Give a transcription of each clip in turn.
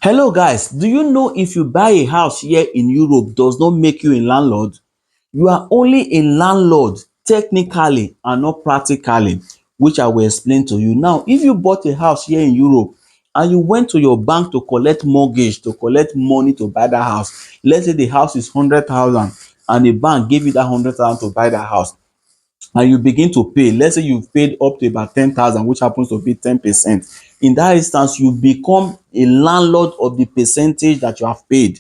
Hello guys, do you know if you buy a house here in Europe does not make you a landlord? You are only a landlord technically and not practically, which I will explain to you. Now, if you bought a house here in Europe and you went to your bank to collect mortgage, to collect money to buy that house, let's say the house is 100,000 and the bank gave you that 100,000 to buy that house, and you begin to pay, let's say you've paid up to about 10,000, which happens to be 10%. In that instance, you become a landlord of the percentage that you have paid.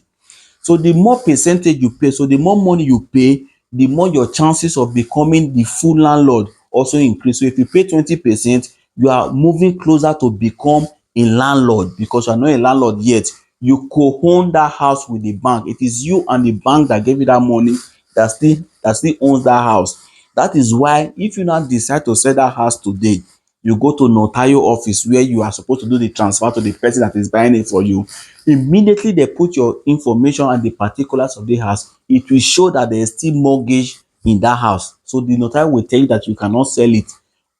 So the more percentage you pay, so the more money you pay, the more your chances of becoming the full landlord also increase. So if you pay 20%, you are moving closer to become a landlord because you are not a landlord yet. You co-own that house with the bank. It is you and the bank that gave you that money that still owns that house. That is why if you now decide to sell that house today, you go to notario office where you are supposed to do the transfer to the person that is buying it for you. Immediately they put your information and the particulars of the house, it will show that there is still mortgage in that house. So the notary will tell you that you cannot sell it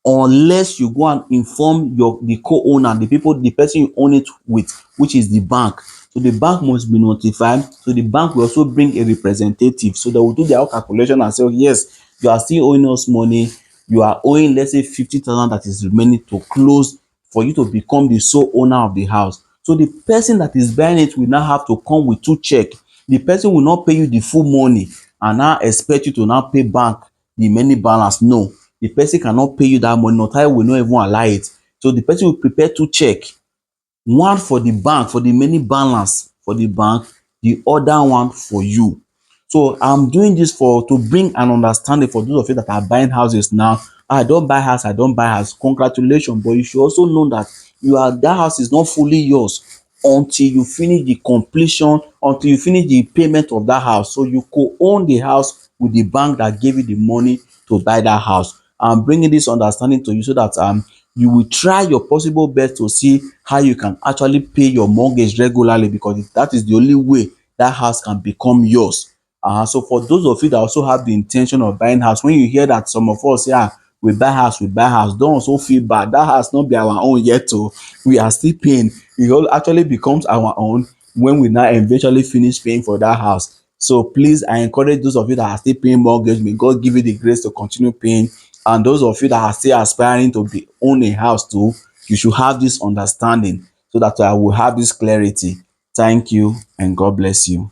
unless you go and inform the co-owner, the person you own it with, which is the bank. So the bank must be notified. So the bank will also bring a representative, so they will do their own calculation and say, oh, yes, you are still owing us money. You are owing, let's say, 50,000 that is remaining to close for you to become the sole owner of the house. So the person that is buying it will now have to come with two checks. The person will not pay you the full money and now expect you to now pay bank the remaining balance. No, the person cannot pay you that money. Notary will not even allow it. So the person will prepare two checks, one for the bank for the remaining balance for the bank, the other one for you. So I'm doing this for to bring an understanding for those of you that are buying houses now. I don't buy house, I don't buy house. Congratulations, but you should also know that that house is not fully yours until you finish the completion, until you finish the payment of that house. So you co-own the house with the bank that gave you the money to buy that house. I'm bringing this understanding to you so that you will try your possible best to see how you can actually pay your mortgage regularly, because that is the only way that house can become yours. So for those of you that also have the intention of buying house, when you hear that some of us say, we buy house, don't also feel bad. That house not be our own yet, so we are still paying. It all actually becomes our own when we now eventually finish paying for that house. So please, I encourage those of you that are still paying mortgage, may God give you the grace to continue paying. And those of you that are still aspiring to own a house too, you should have this understanding so that I will have this clarity. Thank you and God bless you.